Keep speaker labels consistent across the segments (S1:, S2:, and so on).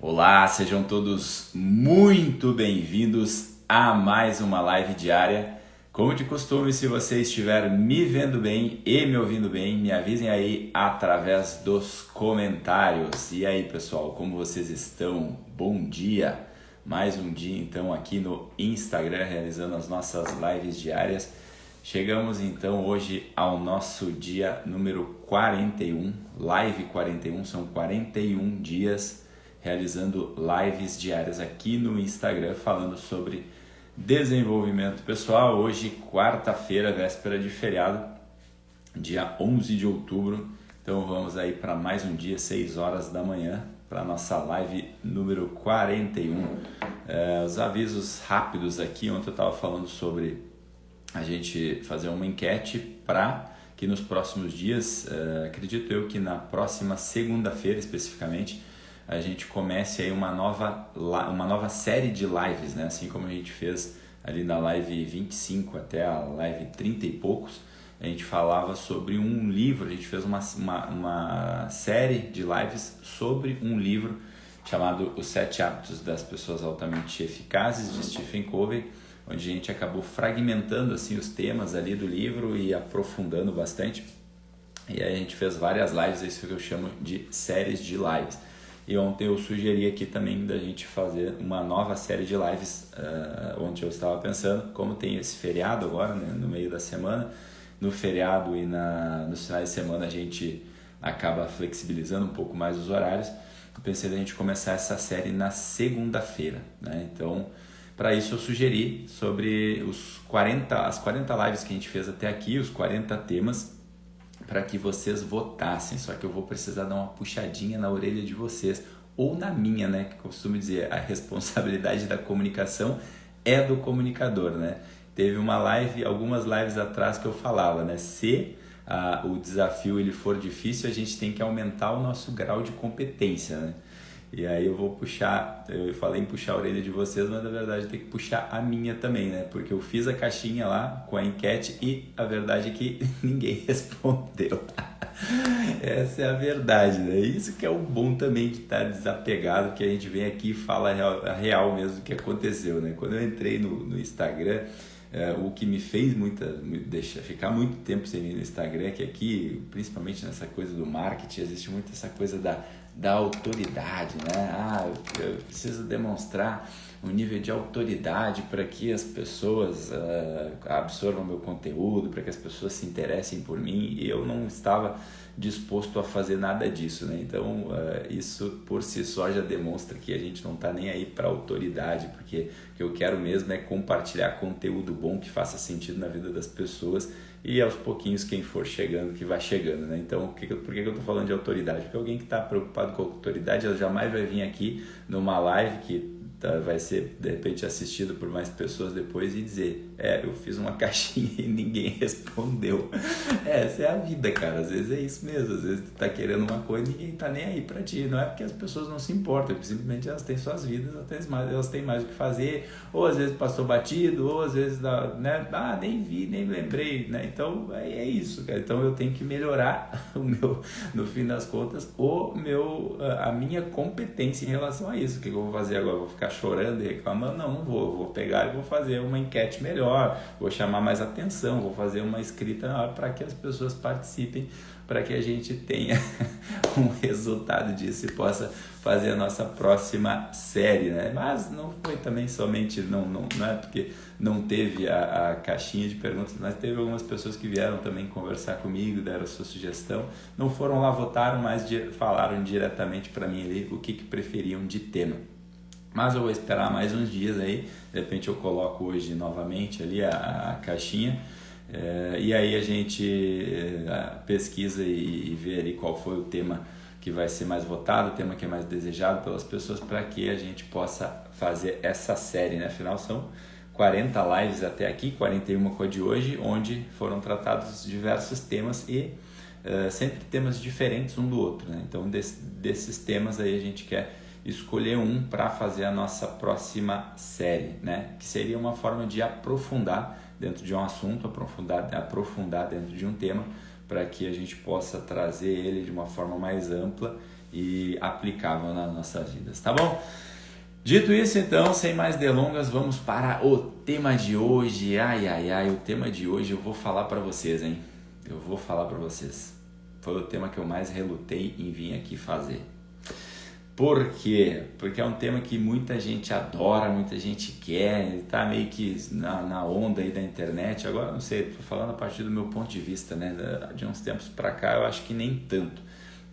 S1: Olá, sejam todos muito bem-vindos a mais uma live diária. Como de costume, se você estiver me vendo bem e me ouvindo bem, me avisem aí através dos comentários. E aí, pessoal, como vocês estão? Bom dia! Mais um dia então aqui no Instagram realizando as nossas lives diárias. Chegamos então hoje ao nosso dia número 41, live 41, são 41 dias realizando lives diárias aqui no Instagram falando sobre desenvolvimento pessoal. Hoje, quarta-feira, véspera de feriado, dia 11 de outubro. Então vamos aí para mais um dia, 6 horas da manhã, para a nossa live número 41. Os avisos rápidos aqui, ontem eu estava falando sobre a gente fazer uma enquete para que nos próximos dias, acredito eu que na próxima segunda-feira especificamente, a gente comece aí uma nova série de lives, né? Assim como a gente fez ali na live 25 até a live 30 e poucos, a gente falava sobre um livro, a gente fez uma série de lives sobre um livro chamado Os 7 Hábitos das Pessoas Altamente Eficazes, de Stephen Covey, onde a gente acabou fragmentando assim, os temas ali do livro e aprofundando bastante. E aí a gente fez várias lives, isso que eu chamo de séries de lives. E ontem eu sugeri aqui também da gente fazer uma nova série de lives. Ontem eu estava pensando, como tem esse feriado agora, né, no meio da semana, no feriado e nos finais de semana a gente acaba flexibilizando um pouco mais os horários. Eu pensei da gente começar essa série na segunda-feira, né? Então, para isso eu sugeri sobre as 40 lives que a gente fez até aqui, os 40 temas, para que vocês votassem, só que eu vou precisar dar uma puxadinha na orelha de vocês, ou na minha, né, que eu costumo dizer, a responsabilidade da comunicação é do comunicador, né? Teve algumas lives atrás que eu falava, né, se o desafio ele for difícil, a gente tem que aumentar o nosso grau de competência, né? E aí eu falei em puxar a orelha de vocês, mas na verdade tem que puxar a minha também, né? Porque eu fiz a caixinha lá com a enquete e a verdade é que ninguém respondeu. Essa é a verdade, né? Isso que é o bom também de estar desapegado, que a gente vem aqui e fala a real mesmo do que aconteceu, né? Quando eu entrei no Instagram, o que me fez ficar muito tempo sem vir no Instagram é que aqui, principalmente nessa coisa do marketing, existe muito essa coisa da autoridade, né? Eu preciso demonstrar um nível de autoridade para que as pessoas absorvam meu conteúdo, para que as pessoas se interessem por mim, e eu não estava disposto a fazer nada disso, né? Então isso por si só já demonstra que a gente não está nem aí para autoridade, porque o que eu quero mesmo é compartilhar conteúdo bom que faça sentido na vida das pessoas, e aos pouquinhos quem for chegando, que vai chegando, né? Então, por que eu estou falando de autoridade? Porque alguém que está preocupado com a autoridade, ela jamais vai vir aqui numa live que vai ser, de repente, assistido por mais pessoas depois e dizer, eu fiz uma caixinha e ninguém respondeu. Essa é a vida, cara. Às vezes é isso mesmo. Às vezes tu tá querendo uma coisa e ninguém tá nem aí pra ti. Não é porque as pessoas não se importam, simplesmente elas têm suas vidas, elas têm mais o que fazer, ou às vezes passou batido, ou às vezes, né, nem vi, nem lembrei, né? Então, é isso, cara. Então eu tenho que melhorar no fim das contas, a minha competência em relação a isso. O que eu vou fazer agora? Eu vou ficar chorando e reclamando? Não vou. Eu vou pegar e vou fazer uma enquete melhor, vou chamar mais atenção, vou fazer uma escrita na hora para que as pessoas participem, para que a gente tenha um resultado disso e possa fazer a nossa próxima série, né? Mas não foi também somente, não é porque não teve a caixinha de perguntas, mas teve algumas pessoas que vieram também conversar comigo, deram a sua sugestão, não foram lá, votaram, mas falaram diretamente para mim ali o que preferiam de tema. Mas eu vou esperar mais uns dias aí, de repente eu coloco hoje novamente ali a caixinha, e aí a gente pesquisa e vê ali qual foi o tema que vai ser mais votado, o tema que é mais desejado pelas pessoas, para que a gente possa fazer essa série, né? Afinal são 40 lives até aqui, 41 com a de hoje, onde foram tratados diversos temas e sempre temas diferentes um do outro, né? Então desses temas aí a gente quer escolher um para fazer a nossa próxima série, né? Que seria uma forma de aprofundar dentro de um assunto, aprofundar dentro de um tema, para que a gente possa trazer ele de uma forma mais ampla e aplicável nas nossas vidas, tá bom? Dito isso, então, sem mais delongas, vamos para o tema de hoje. O tema de hoje eu vou falar para vocês, hein? Eu vou falar para vocês. Foi o tema que eu mais relutei em vir aqui fazer. Por quê? Porque é um tema que muita gente adora, muita gente quer, tá meio que na onda aí da internet. Agora, não sei, tô falando a partir do meu ponto de vista, né? De uns tempos para cá, eu acho que nem tanto.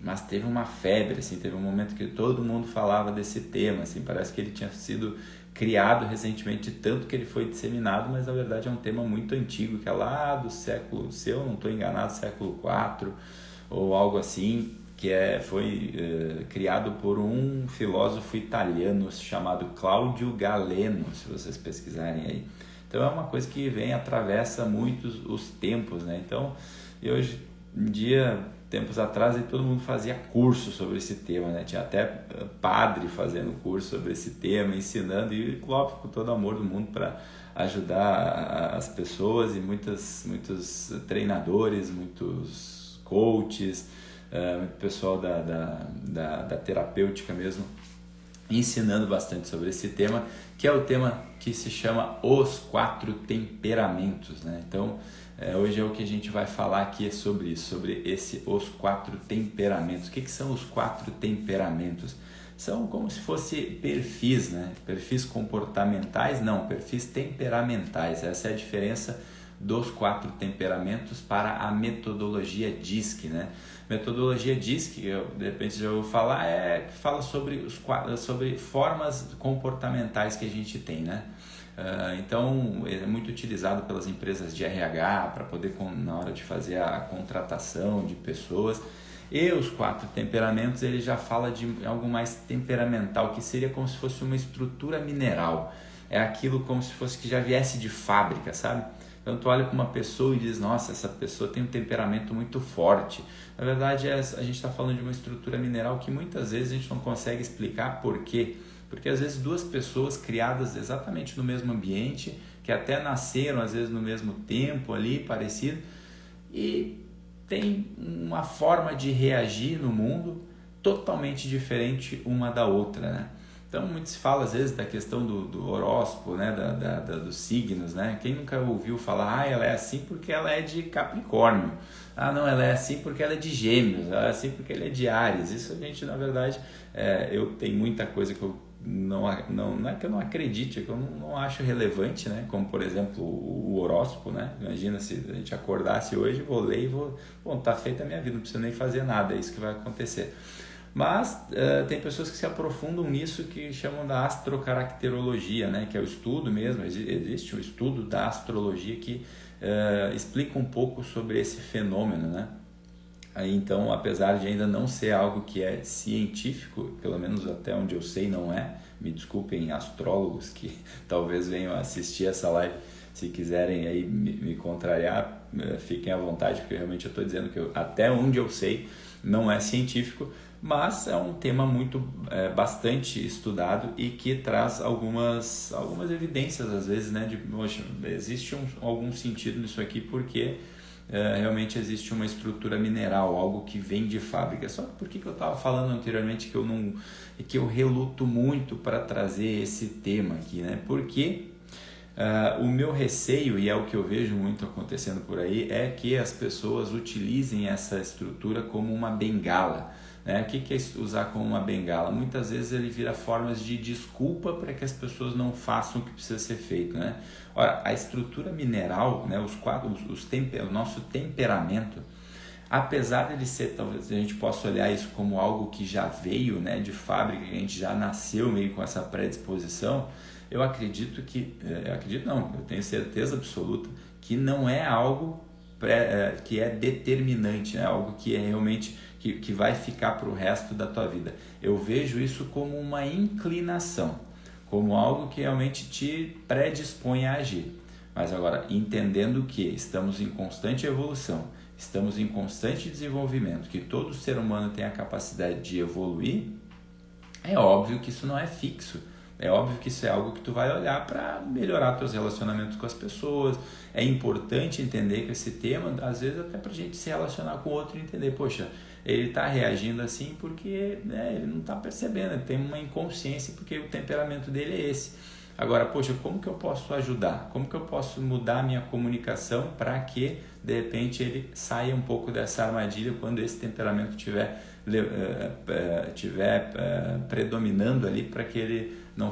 S1: Mas teve uma febre, assim, teve um momento que todo mundo falava desse tema, assim, parece que ele tinha sido criado recentemente, tanto que ele foi disseminado, mas na verdade é um tema muito antigo, que é lá do século, se eu não estou enganado, século IV ou algo assim, que foi criado por um filósofo italiano chamado Claudio Galeno, se vocês pesquisarem aí. Então é uma coisa que atravessa muitos os tempos, né? Então, e hoje em dia, tempos atrás, aí todo mundo fazia curso sobre esse tema, né? Tinha até padre fazendo curso sobre esse tema, ensinando, e óbvio, com todo o amor do mundo para ajudar as pessoas, e muitos treinadores, muitos coaches, muito pessoal da terapêutica mesmo, ensinando bastante sobre esse tema, que é o tema que se chama Os 4 Temperamentos, né? Então, hoje é o que a gente vai falar aqui sobre isso, sobre os 4 temperamentos. O que são os 4 temperamentos? São como se fossem perfis, né? Perfis comportamentais, não, perfis temperamentais. Essa é a diferença dos 4 temperamentos para a metodologia DISC, né? Metodologia DISC, eu de repente já vou falar, fala sobre sobre formas comportamentais que a gente tem, né? Então é muito utilizado pelas empresas de RH para poder, na hora de fazer a contratação de pessoas. E os 4 temperamentos, ele já fala de algo mais temperamental, que seria como se fosse uma estrutura mineral. É aquilo como se fosse que já viesse de fábrica, sabe? Então tu olha para uma pessoa e diz, nossa, essa pessoa tem um temperamento muito forte. Na verdade, a gente está falando de uma estrutura mineral que muitas vezes a gente não consegue explicar por quê. Porque às vezes duas pessoas criadas exatamente no mesmo ambiente, que até nasceram às vezes no mesmo tempo ali, parecido, e tem uma forma de reagir no mundo totalmente diferente uma da outra, né? Então, muito se fala às vezes da questão do horóscopo, né? Dos signos, né? Quem nunca ouviu falar, ela é assim porque ela é de Capricórnio. Não, ela é assim porque ela é de Gêmeos. Ela é assim porque ela é de Áries. Isso a gente, na verdade, eu tenho muita coisa que eu não é que eu não acredite, é que eu não acho relevante, né? Como, por exemplo, o horóscopo, né? Imagina se a gente acordasse hoje, vou ler e bom, tá feita a minha vida, não preciso nem fazer nada, é isso que vai acontecer. Mas tem pessoas que se aprofundam nisso, que chamam da astrocaracterologia, né? Que é o estudo mesmo, existe um estudo da astrologia que explica um pouco sobre esse fenômeno, né? Aí, então, apesar de ainda não ser algo que é científico, pelo menos até onde eu sei não é, me desculpem astrólogos que talvez venham assistir essa live, se quiserem aí me contrariar, fiquem à vontade, porque realmente eu estou dizendo que até onde eu sei não é científico, mas é um tema bastante estudado e que traz algumas evidências às vezes, né, de, poxa, existe algum sentido nisso aqui, porque realmente existe uma estrutura mineral, algo que vem de fábrica. Só que por que eu estava falando anteriormente que eu reluto muito para trazer esse tema aqui, né? Porque o meu receio, e é o que eu vejo muito acontecendo por aí, é que as pessoas utilizem essa estrutura como uma bengala, né? O que é usar como uma bengala? Muitas vezes ele vira formas de desculpa para que as pessoas não façam o que precisa ser feito, né? Ora, a estrutura mineral, né, o nosso temperamento, apesar de ele ser, talvez a gente possa olhar isso como algo que já veio, né, de fábrica, que a gente já nasceu meio com essa predisposição, eu tenho certeza absoluta que não é algo que é determinante, né? Algo que é realmente que vai ficar para o resto da tua vida. Eu vejo isso como uma inclinação, como algo que realmente te predispõe a agir. Mas agora, entendendo que estamos em constante evolução, estamos em constante desenvolvimento, que todo ser humano tem a capacidade de evoluir, é óbvio que isso não é fixo. É óbvio que isso é algo que tu vai olhar para melhorar teus relacionamentos com as pessoas. É importante entender que esse tema, às vezes até para a gente se relacionar com o outro e entender, poxa, ele está reagindo assim porque ele não está percebendo, ele tem uma inconsciência porque o temperamento dele é esse. Agora, poxa, como que eu posso ajudar? Como que eu posso mudar a minha comunicação para que, de repente, ele saia um pouco dessa armadilha quando esse temperamento estiver predominando ali, para que ele não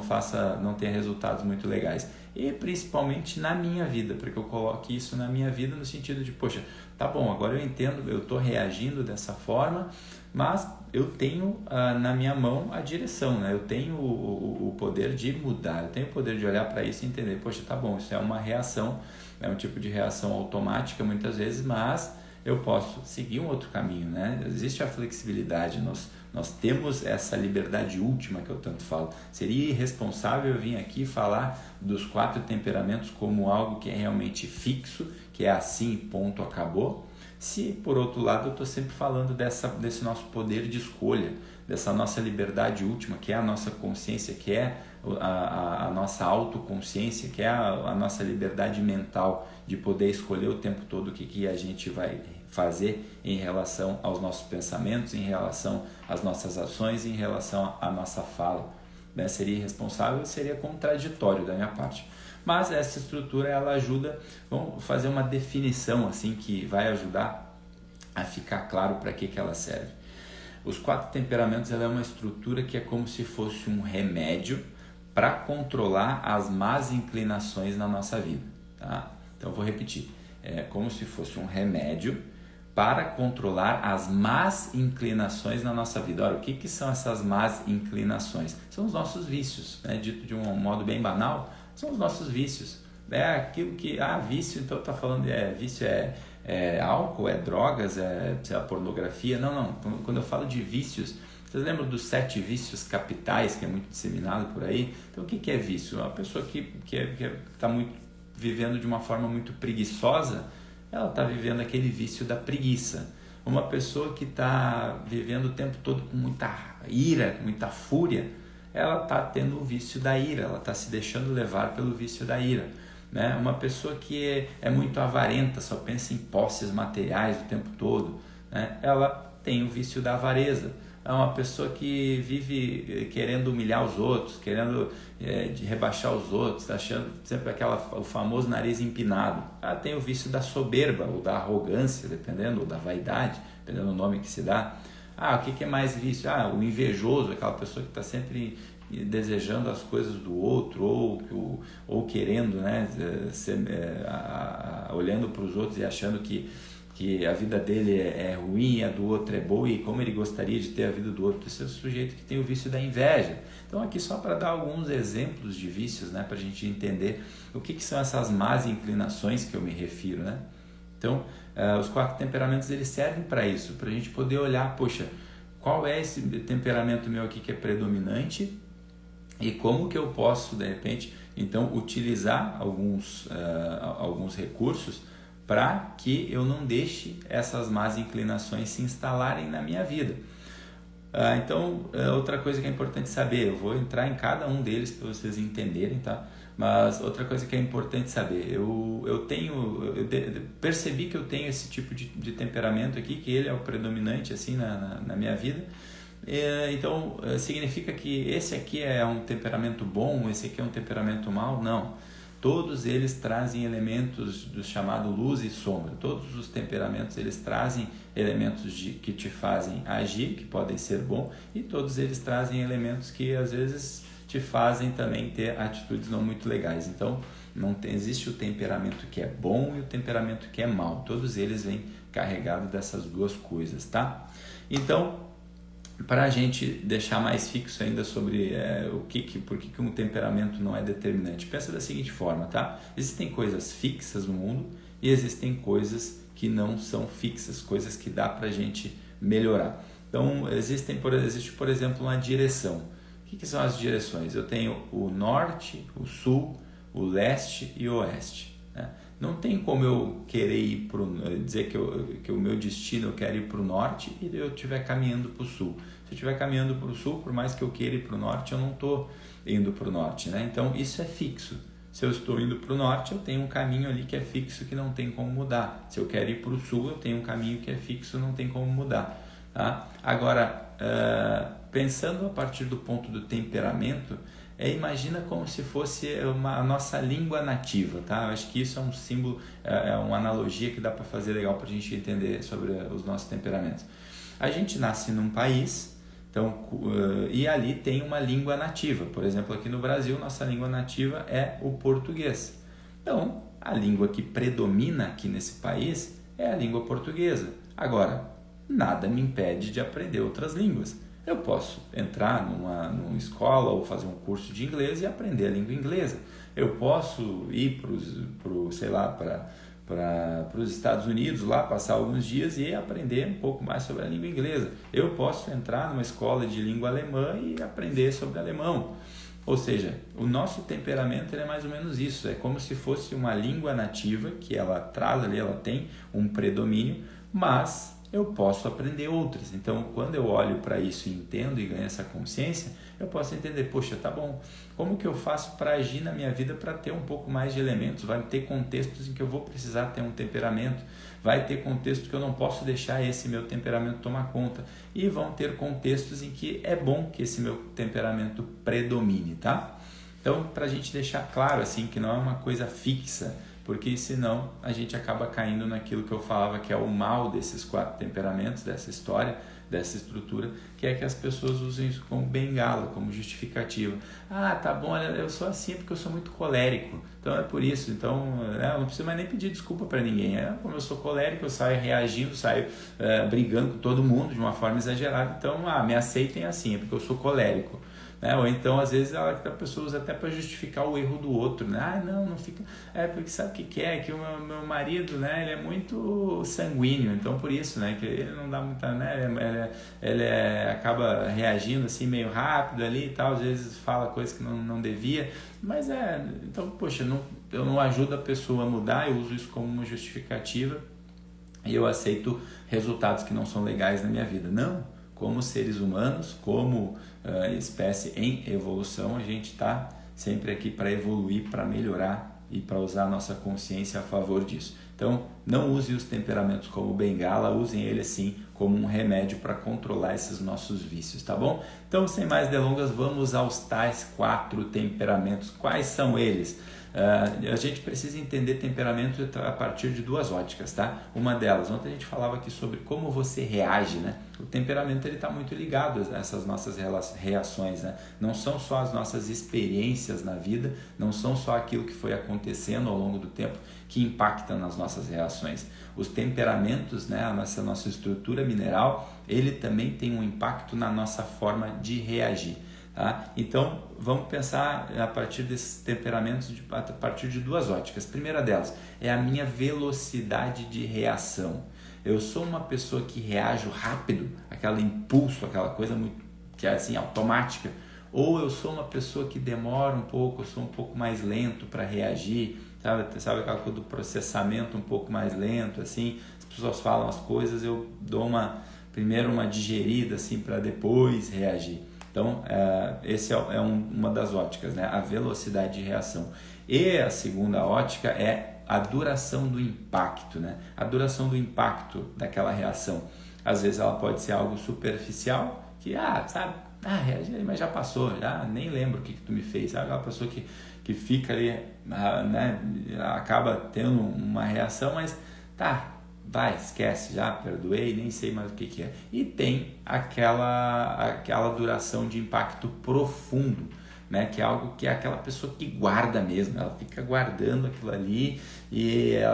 S1: tenha resultados muito legais. E principalmente na minha vida, para que eu coloque isso na minha vida no sentido de, poxa, tá bom, agora eu entendo, eu estou reagindo dessa forma, mas eu tenho na minha mão a direção, né? Eu tenho o poder de mudar, eu tenho o poder de olhar para isso e entender, poxa, tá bom, isso é uma reação, é um tipo de reação automática muitas vezes, mas eu posso seguir um outro caminho, né? Existe a flexibilidade, nós temos essa liberdade última que eu tanto falo. Seria irresponsável eu vir aqui falar dos 4 temperamentos como algo que é realmente fixo, que é assim, ponto, acabou. Se, por outro lado, eu estou sempre falando desse nosso poder de escolha, dessa nossa liberdade última, que é a nossa consciência, que é a nossa autoconsciência, que é a nossa liberdade mental de poder escolher o tempo todo o que a gente vai fazer em relação aos nossos pensamentos, em relação às nossas ações, em relação à nossa fala. Né? Seria irresponsável, seria contraditório da minha parte. Mas essa estrutura, ela ajuda, vamos fazer uma definição assim que vai ajudar a ficar claro para que ela serve. Os 4 temperamentos, ela é uma estrutura que é como se fosse um remédio para controlar as más inclinações na nossa vida. Tá? Então eu vou repetir, é como se fosse um remédio para controlar as más inclinações na nossa vida. Ora, o que são essas más inclinações? São os nossos vícios, né? Dito de um modo bem banal, são os nossos vícios. É aquilo que, vício, então está falando, vício é álcool, é drogas, sei lá, pornografia. Não, quando eu falo de vícios, vocês lembram dos 7 vícios capitais, que é muito disseminado por aí? Então o que é vício? Uma pessoa que está vivendo de uma forma muito preguiçosa, ela está vivendo aquele vício da preguiça. Uma pessoa que está vivendo o tempo todo com muita ira, com muita fúria, ela está tendo o vício da ira, ela está se deixando levar pelo vício da ira. Né? Uma pessoa que é muito avarenta, só pensa em posses materiais o tempo todo, né? Ela tem o vício da avareza. É uma pessoa que vive querendo humilhar os outros, querendo rebaixar os outros, achando sempre o famoso nariz empinado. Ela tem o vício da soberba ou da arrogância, dependendo, ou da vaidade, dependendo do nome que se dá. O que é mais vício? O invejoso, aquela pessoa que está sempre desejando as coisas do outro ou querendo, né, olhando para os outros e achando que a vida dele é ruim, a do outro é boa e como ele gostaria de ter a vida do outro. Esse é o sujeito que tem o vício da inveja. Então aqui só para dar alguns exemplos de vícios, né, para a gente entender o que são essas más inclinações que eu me refiro, né? Então os 4 temperamentos, eles servem para isso, para a gente poder olhar, poxa, qual é esse temperamento meu aqui que é predominante e como que eu posso, de repente, então utilizar alguns recursos para que eu não deixe essas más inclinações se instalarem na minha vida. Então, outra coisa que é importante saber, eu vou entrar em cada um deles para vocês entenderem, tá? Mas outra coisa que é importante saber, eu percebi que eu tenho esse tipo de temperamento aqui, que ele é o predominante assim na minha vida. Então, significa que esse aqui é um temperamento bom, esse aqui é um temperamento mau? Não. Todos eles trazem elementos do chamado luz e sombra. Todos os temperamentos, eles trazem elementos que te fazem agir, que podem ser bons, e todos eles trazem elementos que às vezes te fazem também ter atitudes não muito legais. Então, existe o temperamento que é bom e o temperamento que é mau. Todos eles vêm carregados dessas duas coisas, tá? Então, para a gente deixar mais fixo ainda sobre por que um temperamento não é determinante, pensa da seguinte forma, tá? Existem coisas fixas no mundo e existem coisas que não são fixas, coisas que dá para a gente melhorar. Então, existe, por exemplo, uma direção. O que são as direções? Eu tenho o norte, o sul, o leste e o oeste, né? Não tem como eu querer dizer que o meu destino eu quero ir para o norte e eu estiver caminhando para o sul. Se eu estiver caminhando para o sul, por mais que eu queira ir para o norte, eu não estou indo para o norte, né? Então isso é fixo. Se eu estou indo para o norte, eu tenho um caminho ali que é fixo, que não tem como mudar. Se eu quero ir para o sul, eu tenho um caminho que é fixo, não tem como mudar. Tá? Agora, pensando a partir do ponto do temperamento, imagina como se fosse a nossa língua nativa, tá? Eu acho que isso é um símbolo, é uma analogia que dá para fazer legal para a gente entender sobre os nossos temperamentos. A gente nasce num país, então, e ali tem uma língua nativa. Por exemplo, aqui no Brasil, nossa língua nativa é o português. Então, a língua que predomina aqui nesse país é a língua portuguesa. Agora, nada me impede de aprender outras línguas. Eu posso entrar numa escola ou fazer um curso de inglês e aprender a língua inglesa. Eu posso ir para os Estados Unidos, lá passar alguns dias e aprender um pouco mais sobre a língua inglesa. Eu posso entrar numa escola de língua alemã e aprender sobre alemão. Ou seja, o nosso temperamento é mais ou menos isso. É como se fosse uma língua nativa que ela traz ali, ela tem um predomínio, mas eu posso aprender outras. Então, quando eu olho para isso e entendo e ganho essa consciência, eu posso entender, poxa, tá bom, como que eu faço para agir na minha vida para ter um pouco mais de elementos? Vai ter contextos em que eu vou precisar ter um temperamento, vai ter contextos que eu não posso deixar esse meu temperamento tomar conta, e vão ter contextos em que é bom que esse meu temperamento predomine, tá? Então, para a gente deixar claro assim que não é uma coisa fixa, porque senão a gente acaba caindo naquilo que eu falava que é o mal desses 4 temperamentos, dessa história, dessa estrutura, que é que as pessoas usam isso como bengala, como justificativa. Ah, tá bom, eu sou assim porque eu sou muito colérico, então é por isso, então eu não preciso mais nem pedir desculpa para ninguém. Como eu sou colérico, eu saio reagindo, saio brigando com todo mundo de uma forma exagerada, então me aceitem assim, é porque eu sou colérico. Ou então, às vezes, a pessoa usa até para justificar o erro do outro, né? Não fica... porque sabe o que é? Que o meu marido, né? Ele é muito sanguíneo, então por isso, né? Que ele não dá muita... né? Ele acaba reagindo assim meio rápido ali e tal, às vezes fala coisas que não devia, mas então, poxa, eu não ajudo a pessoa a mudar, eu uso isso como uma justificativa e eu aceito resultados que não são legais na minha vida. Não! Como seres humanos, como espécie em evolução, a gente está sempre aqui para evoluir, para melhorar e para usar a nossa consciência a favor disso. Então, não use os temperamentos como bengala, usem ele assim como um remédio para controlar esses nossos vícios, tá bom? Então, sem mais delongas, vamos aos tais 4 temperamentos. Quais são eles? A gente precisa entender temperamento a partir de 2 óticas, tá? Uma delas, ontem a gente falava aqui sobre como você reage, né? O temperamento está muito ligado a essas nossas reações, né? Não são só as nossas experiências na vida, não são só aquilo que foi acontecendo ao longo do tempo que impacta nas nossas reações. Os temperamentos, né? A nossa estrutura mineral, ele também tem um impacto na nossa forma de reagir. Tá? Então, vamos pensar a partir desses temperamentos, a partir de 2 óticas. A primeira delas é a minha velocidade de reação. Eu sou uma pessoa que reajo rápido, aquele impulso, aquela coisa muito, que é assim, automática, ou eu sou uma pessoa que demora um pouco, eu sou um pouco mais lento para reagir, sabe aquela coisa do processamento um pouco mais lento, assim, as pessoas falam as coisas, eu dou primeiro uma digerida assim para depois reagir. Então, esse é uma das óticas, né? A velocidade de reação. E a segunda ótica é a duração do impacto, né? A duração do impacto daquela reação. Às vezes ela pode ser algo superficial, que, reagi, mas já passou, já nem lembro o que tu me fez. Sabe? Aquela pessoa que fica ali, né? Acaba tendo uma reação, mas vai, esquece, já perdoei, nem sei mais o que é. E tem aquela duração de impacto profundo, né? Que é algo que é aquela pessoa que guarda mesmo, ela fica guardando aquilo ali e é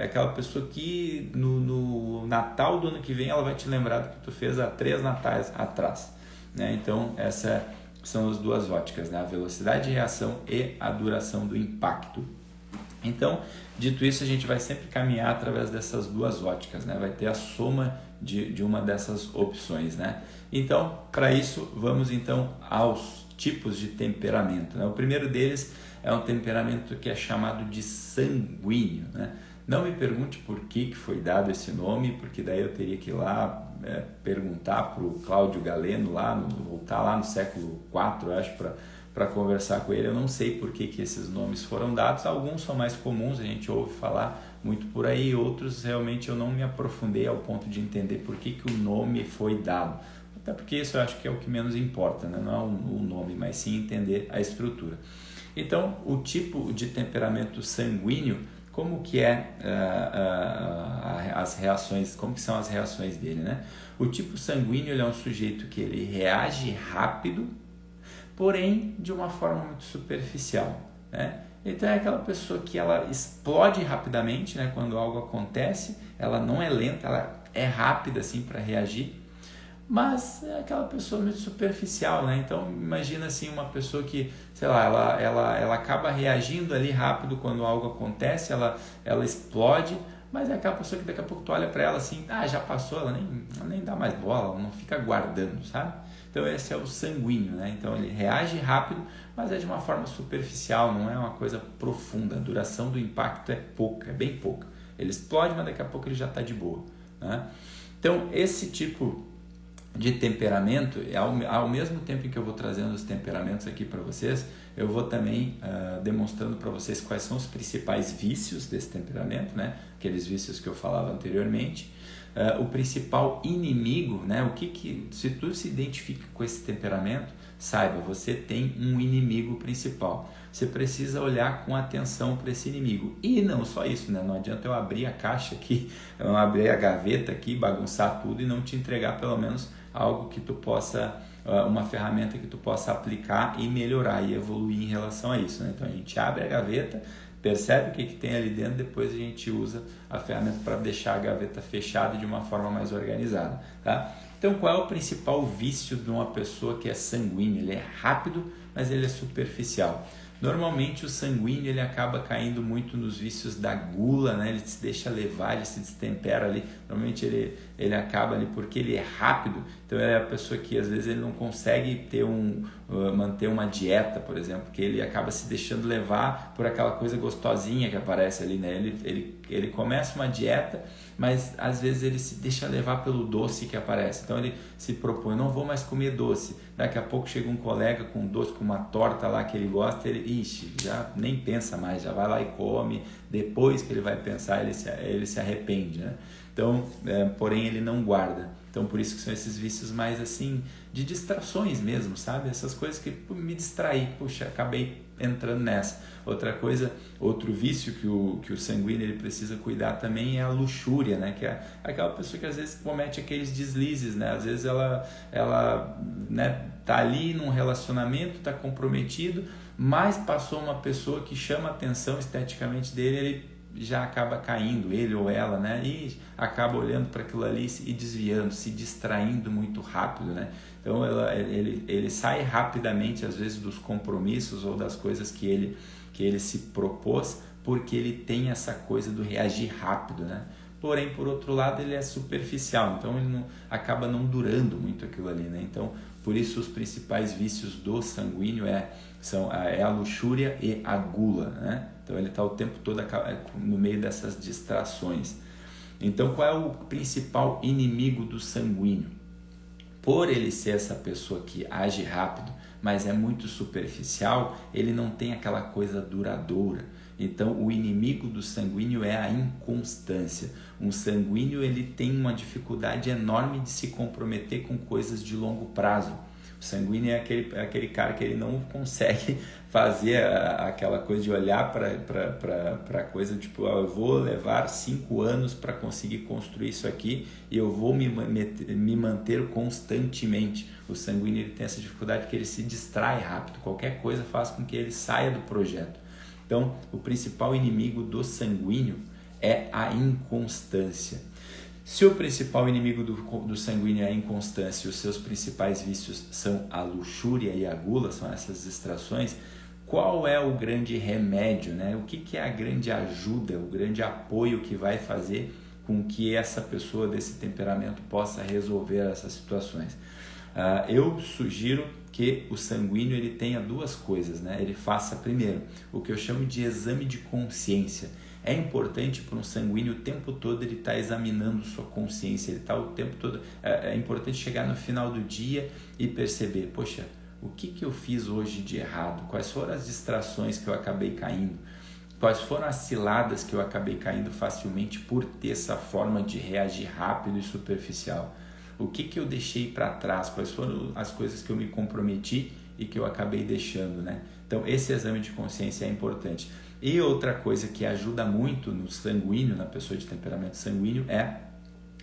S1: aquela pessoa que no Natal do ano que vem ela vai te lembrar do que tu fez há 3 natais atrás, né? Então essas são as 2 óticas, né? A velocidade de reação e a duração do impacto. Então, dito isso, a gente vai sempre caminhar através dessas 2 óticas, né? Vai ter a soma de uma dessas opções, né? Então, para isso, vamos então aos tipos de temperamento, né? O primeiro deles é um temperamento que é chamado de sanguíneo, né? Não me pergunte por que foi dado esse nome, porque daí eu teria que ir lá perguntar para o Cláudio Galeno, voltar lá no século IV, eu acho, para para conversar com ele. Eu não sei por que esses nomes foram dados, alguns são mais comuns, a gente ouve falar muito por aí, outros realmente eu não me aprofundei ao ponto de entender por que o nome foi dado. Até porque isso eu acho que é o que menos importa, né? Não é o nome, mas sim entender a estrutura. Então, o tipo de temperamento sanguíneo, como que as reações, como que são as reações dele, né? O tipo sanguíneo ele é um sujeito que ele reage rápido, porém de uma forma muito superficial, né? Então é aquela pessoa que ela explode rapidamente, né? Quando algo acontece, ela não é lenta, ela é rápida assim para reagir, mas é aquela pessoa muito superficial, né? Então imagina assim uma pessoa que, sei lá, ela acaba reagindo ali rápido quando algo acontece, ela explode, mas é aquela pessoa que daqui a pouco tu olha para ela assim, já passou, ela nem dá mais bola, ela não fica guardando, sabe? Então esse é o sanguíneo, né? Então ele reage rápido, mas é de uma forma superficial, não é uma coisa profunda, a duração do impacto é pouca, é bem pouca. Ele explode, mas daqui a pouco ele já está de boa, né? Então esse tipo de temperamento, ao mesmo tempo em que eu vou trazendo os temperamentos aqui para vocês, eu vou também demonstrando para vocês quais são os principais vícios desse temperamento, né? Aqueles vícios que eu falava anteriormente. O principal inimigo, né? Se tu se identifica com esse temperamento, saiba, você tem um inimigo principal. Você precisa olhar com atenção para esse inimigo. E não só isso, né? Não adianta eu abrir a caixa aqui, eu abrir a gaveta aqui, bagunçar tudo e não te entregar pelo menos algo que tu possa, uma ferramenta que tu possa aplicar e melhorar e evoluir em relação a isso, né? Então a gente abre a gaveta, percebe o que tem ali dentro, depois a gente usa a ferramenta para deixar a gaveta fechada de uma forma mais organizada, tá? Então qual é o principal vício de uma pessoa que é sanguínea? Ele é rápido, mas ele é superficial. Normalmente o sanguíneo ele acaba caindo muito nos vícios da gula, né? Ele se deixa levar, ele se destempera ali. Normalmente ele acaba ali porque ele é rápido. Então ele é a pessoa que às vezes ele não consegue manter uma dieta, por exemplo, porque ele acaba se deixando levar por aquela coisa gostosinha que aparece ali, né? Ele começa uma dieta, mas às vezes ele se deixa levar pelo doce que aparece. Então ele se propõe, não vou mais comer doce. Daqui a pouco chega um colega com doce, com uma torta lá que ele gosta, ele já nem pensa mais, já vai lá e come. Depois que ele vai pensar, ele se arrepende, né? Então, porém ele não guarda. Então por isso que são esses vícios mais assim, de distrações mesmo, sabe? Essas coisas que me distraí, puxa, acabei entrando nessa. Outra coisa, outro vício que o sanguíneo ele precisa cuidar também é a luxúria, né? Que é aquela pessoa que às vezes comete aqueles deslizes, né? Às vezes ela né, tá ali num relacionamento, tá comprometido, mas passou uma pessoa que chama a atenção esteticamente dele, ele já acaba caindo, ele ou ela, né? E acaba olhando para aquilo ali e desviando, se distraindo muito rápido, né? Então ele sai rapidamente às vezes dos compromissos ou das coisas que ele se propôs, porque ele tem essa coisa do reagir rápido, né? Porém, por outro lado, ele é superficial, então ele acaba não durando muito aquilo ali, né? Então, por isso os principais vícios do sanguíneo é a luxúria e a gula, né? Então ele está o tempo todo no meio dessas distrações. Então qual é o principal inimigo do sanguíneo? Por ele ser essa pessoa que age rápido, mas é muito superficial, ele não tem aquela coisa duradoura. Então o inimigo do sanguíneo é a inconstância. Um sanguíneo ele tem uma dificuldade enorme de se comprometer com coisas de longo prazo. O sanguíneo é aquele cara que ele não consegue fazer aquela coisa de olhar para a coisa tipo, eu vou levar 5 anos para conseguir construir isso aqui e eu vou me manter constantemente. O sanguíneo ele tem essa dificuldade porque ele se distrai rápido, qualquer coisa faz com que ele saia do projeto. Então, o principal inimigo do sanguíneo é a inconstância. Se o principal inimigo do sanguíneo é a inconstância e os seus principais vícios são a luxúria e a gula, são essas distrações, qual é o grande remédio, né? O que é a grande ajuda, o grande apoio que vai fazer com que essa pessoa desse temperamento possa resolver essas situações? Eu sugiro que o sanguíneo ele tenha 2 coisas, né? Ele faça primeiro o que eu chamo de exame de consciência. É importante para um sanguíneo o tempo todo ele estar examinando sua consciência, ele está o tempo todo, é importante chegar no final do dia e perceber, poxa, o que eu fiz hoje de errado, quais foram as distrações que eu acabei caindo, quais foram as ciladas que eu acabei caindo facilmente por ter essa forma de reagir rápido e superficial. O que eu deixei para trás, quais foram as coisas que eu me comprometi e que eu acabei deixando, né? Então, esse exame de consciência é importante. E outra coisa que ajuda muito no sanguíneo, na pessoa de temperamento sanguíneo, é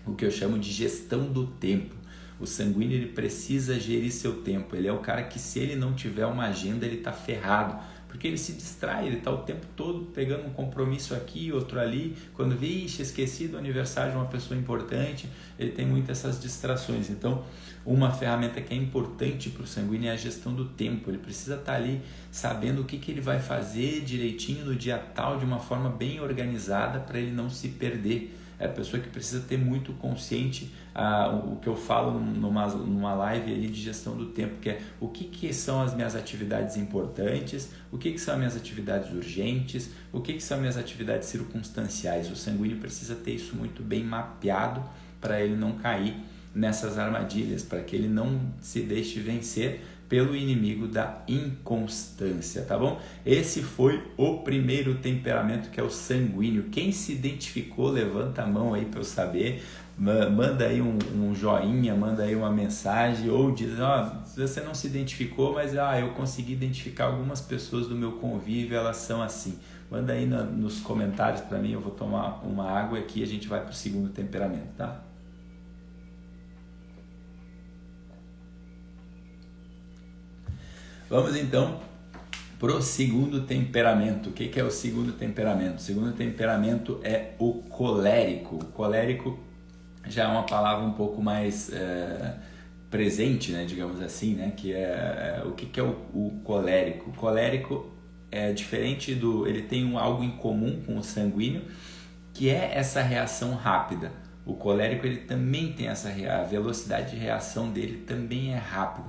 S1: o que eu chamo de gestão do tempo. O sanguíneo, ele precisa gerir seu tempo. Ele é o cara que, se ele não tiver uma agenda, ele está ferrado. Porque ele se distrai, ele está o tempo todo pegando um compromisso aqui, outro ali. Quando vixe, esqueci do aniversário de uma pessoa importante, ele tem muitas essas distrações. Então, uma ferramenta que é importante para o sanguíneo é a gestão do tempo. Ele precisa estar ali sabendo o que ele vai fazer direitinho no dia tal, de uma forma bem organizada, para ele não se perder. É a pessoa que precisa ter muito consciente o que eu falo numa live ali de gestão do tempo, que é o que são as minhas atividades importantes, o que são as minhas atividades urgentes, o que são as minhas atividades circunstanciais. O sanguíneo precisa ter isso muito bem mapeado para ele não cair nessas armadilhas, para que ele não se deixe vencer pelo inimigo da inconstância, tá bom? Esse foi o primeiro temperamento, que é o sanguíneo. Quem se identificou, levanta a mão aí para eu saber, manda aí um joinha, manda aí uma mensagem, ou diz, se você não se identificou, mas eu consegui identificar algumas pessoas do meu convívio, elas são assim. Manda aí nos comentários para mim, eu vou tomar uma água aqui e a gente vai para o segundo temperamento, tá? Vamos então pro segundo temperamento. O que é o segundo temperamento? O segundo temperamento é o colérico. O colérico já é uma palavra um pouco mais presente, né, digamos assim, né, que o que é o colérico? O colérico é diferente ele tem algo em comum com o sanguíneo, que é essa reação rápida. O colérico, ele também tem a velocidade de reação dele também é rápida.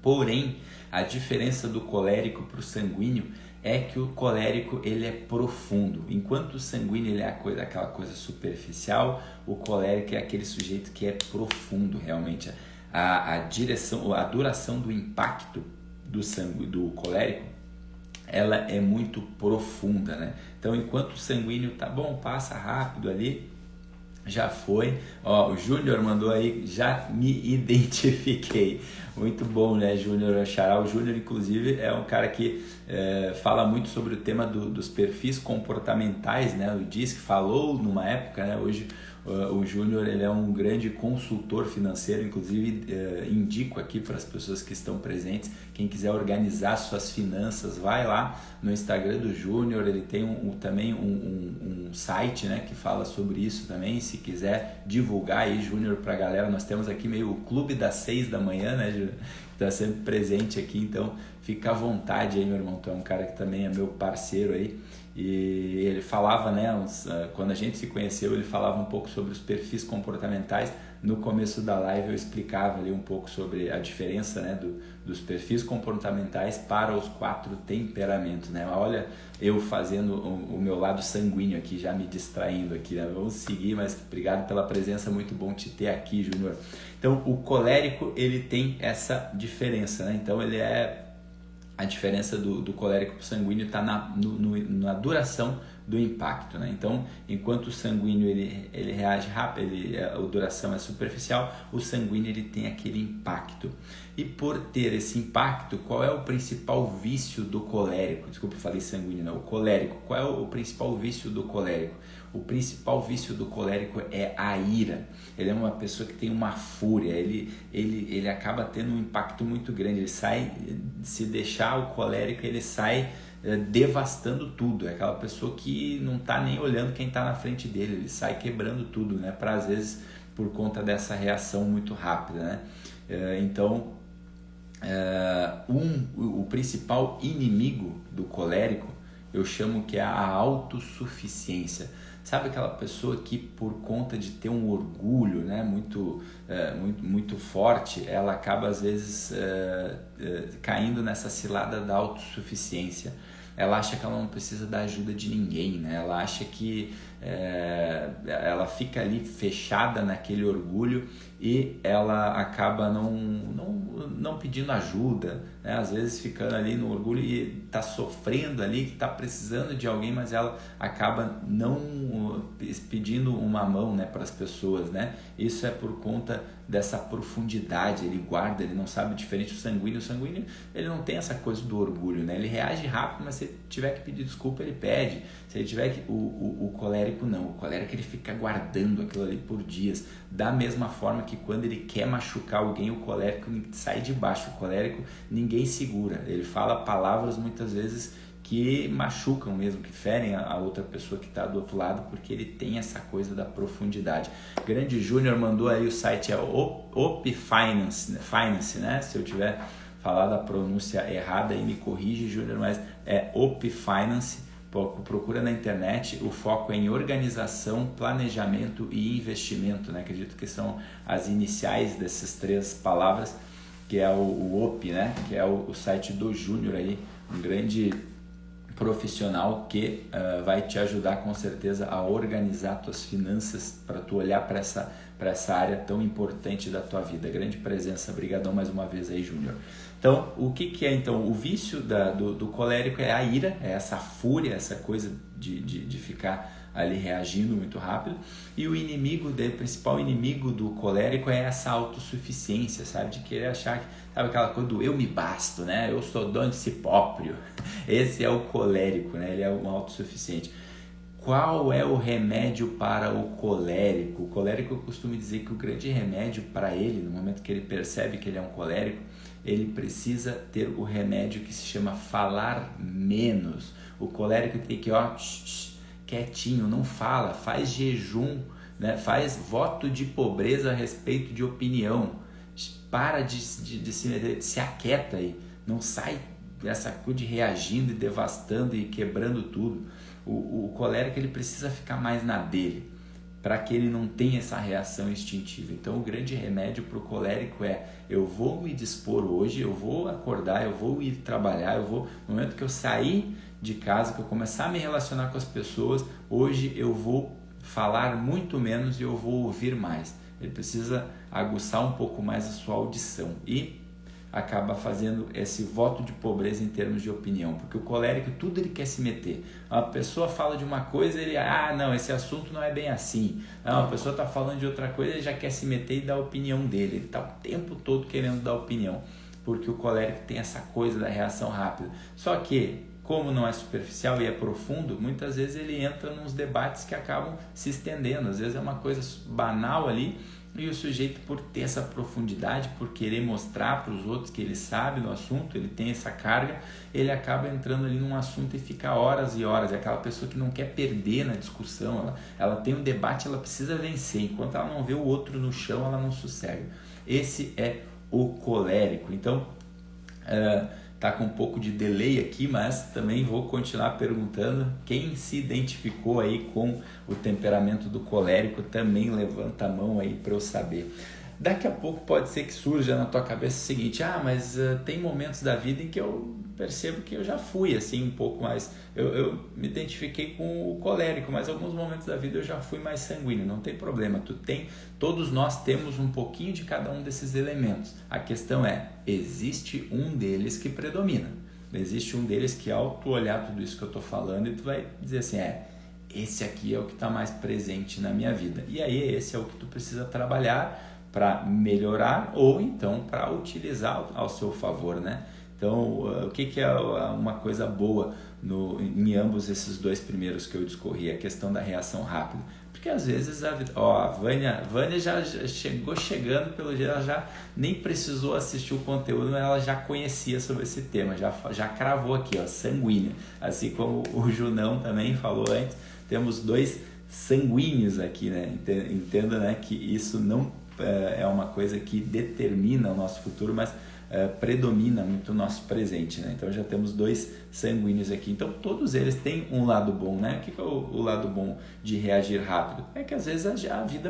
S1: Porém, a diferença do colérico para o sanguíneo é que o colérico, ele é profundo. Enquanto o sanguíneo, ele é aquela coisa superficial, o colérico é aquele sujeito que é profundo realmente. A duração do impacto do colérico, ela é muito profunda, né? Então, enquanto o sanguíneo tá bom, passa rápido ali, já foi. O Júnior mandou aí, já me identifiquei. Muito bom, né, Júnior Xará? O Júnior, inclusive, é um cara que fala muito sobre o tema dos perfis comportamentais, né? O DISC falou numa época, né? Hoje o Júnior, ele é um grande consultor financeiro, inclusive indico aqui para as pessoas que estão presentes, quem quiser organizar suas finanças, vai lá no Instagram do Júnior, ele tem também um site, né, que fala sobre isso também. Se quiser divulgar aí, Júnior, para a galera, nós temos aqui meio o clube das 6 da manhã, né, Júnior? Está sempre presente aqui, então fica à vontade aí, meu irmão. Tu é um cara que também é meu parceiro aí. E ele falava, né, quando a gente se conheceu, ele falava um pouco sobre os perfis comportamentais. No começo da live eu explicava ali um pouco sobre a diferença, né, dos perfis comportamentais para os 4 temperamentos, né? Olha, eu fazendo o meu lado sanguíneo aqui, já me distraindo aqui, né? Vamos seguir, mas obrigado pela presença, muito bom te ter aqui, Júnior. Então, o colérico, ele tem essa diferença, né? Então, a diferença do colérico para o sanguíneo está na duração do impacto, né? Então, enquanto o sanguíneo ele reage rápido, a duração é superficial, o sanguíneo ele tem aquele impacto. E por ter esse impacto, qual é o principal vício do colérico? Desculpa, eu falei sanguíneo, não. O colérico. Qual é o principal vício do colérico? O principal vício do colérico é a ira. Ele é uma pessoa que tem uma fúria, ele acaba tendo um impacto muito grande. Ele sai, se deixar o colérico, ele sai devastando tudo. É aquela pessoa que não está nem olhando quem está na frente dele, ele sai quebrando tudo, né? Às vezes por conta dessa reação muito rápida, né? Então, o principal inimigo do colérico, eu chamo que é a autossuficiência. Sabe aquela pessoa que, por conta de ter um orgulho, né, muito forte, ela acaba às vezes caindo nessa cilada da autossuficiência. ela acha que ela não precisa da ajuda de ninguém, né? Ela acha que ela fica ali fechada naquele orgulho e ela acaba não pedindo ajuda, né? Às vezes ficando ali no orgulho e está sofrendo ali, que está precisando de alguém, mas ela acaba não pedindo uma mão, né, para as pessoas, né? Isso é por conta dessa profundidade, ele guarda, ele não sabe, diferente do sanguíneo. O sanguíneo, ele não tem essa coisa do orgulho, né? Ele reage rápido, mas se tiver que pedir desculpa, ele pede. Se ele tiver que... O colérico não, o colérico ele fica guardando aquilo ali por dias, da mesma forma que quando ele quer machucar alguém, o colérico sai de baixo, o colérico ninguém segura, ele fala palavras muitas vezes que machucam mesmo, que ferem a outra pessoa que está do outro lado, porque ele tem essa coisa da profundidade. Grande Júnior mandou aí, o site é Op Finance, né? Se eu tiver falado a pronúncia errada aí me corrige, Júnior, mas é Op Finance. Procura na internet, o foco é em organização, planejamento e investimento, né? Acredito que são as iniciais dessas 3 palavras, que é o OP, né? Que é o site do Júnior aí, um grande profissional que vai te ajudar com certeza a organizar tuas finanças, para tu olhar para essa área tão importante da tua vida. Grande presença, brigadão mais uma vez aí, Júnior. Então, o que é então? O vício do colérico é a ira, é essa fúria, essa coisa de ficar ali reagindo muito rápido. E o inimigo dele, o principal inimigo do colérico é essa autossuficiência, sabe? De querer achar que, sabe aquela coisa do eu me basto, né? Eu sou dono de si próprio. Esse é o colérico, né? Ele é um autossuficiente. Qual é o remédio para o colérico? O colérico, eu costumo dizer que o grande remédio para ele, no momento que ele percebe que ele é um colérico, ele precisa ter o remédio que se chama falar menos. O colérico tem que, quietinho, não fala, faz jejum, né? Faz voto de pobreza a respeito de opinião. Para de se aquieta aí, não sai dessa coisa de reagindo e devastando e quebrando tudo. O colérico ele precisa ficar mais na dele, para que ele não tenha essa reação instintiva. Então o grande remédio para o colérico é: eu vou me dispor hoje, eu vou acordar, eu vou ir trabalhar, no momento que eu sair de casa, que eu começar a me relacionar com as pessoas, hoje eu vou falar muito menos e eu vou ouvir mais. Ele precisa aguçar um pouco mais a sua audição e acaba fazendo esse voto de pobreza em termos de opinião, porque o colérico, tudo ele quer se meter. A pessoa fala de uma coisa, ele, não, esse assunto não é bem assim. Não, a pessoa está falando de outra coisa, ele já quer se meter e dar a opinião dele. Ele está o tempo todo querendo dar opinião, porque o colérico tem essa coisa da reação rápida. Só que, como não é superficial e é profundo, muitas vezes ele entra nos debates que acabam se estendendo. Às vezes é uma coisa banal ali, e o sujeito, por ter essa profundidade, por querer mostrar para os outros que ele sabe do assunto, ele tem essa carga, ele acaba entrando ali num assunto e fica horas e horas. É aquela pessoa que não quer perder na discussão, ela tem um debate, ela precisa vencer. Enquanto ela não vê o outro no chão, ela não sossega. Esse é o colérico. Então, tá com um pouco de delay aqui, mas também vou continuar perguntando. Quem se identificou aí com o temperamento do colérico, também levanta a mão aí para eu saber. Daqui a pouco pode ser que surja na tua cabeça o seguinte: mas tem momentos da vida em que eu percebo que eu já fui assim um pouco mais, eu me identifiquei com o colérico, mas em alguns momentos da vida eu já fui mais sanguíneo. Não tem problema, todos nós temos um pouquinho de cada um desses elementos. A questão é, existe um deles que predomina, existe um deles que, ao tu olhar tudo isso que eu estou falando, e tu vai dizer assim, esse aqui é o que está mais presente na minha vida, e aí esse é o que tu precisa trabalhar para melhorar, ou então para utilizar ao seu favor, né? Então, o que é uma coisa boa em ambos esses 2 primeiros que eu discorri? A questão da reação rápida. Porque às vezes a Vânia já chegou chegando, pelo jeito ela já nem precisou assistir o conteúdo, mas ela já conhecia sobre esse tema, já cravou aqui, sanguíneo. Assim como o Junão também falou antes, temos 2 sanguíneos aqui, né? Entenda, né, que isso não é uma coisa que determina o nosso futuro, mas predomina muito o nosso presente, né? Então já temos 2 sanguíneos aqui. Então todos eles têm um lado bom, né? O que é o lado bom de reagir rápido? É que às vezes a vida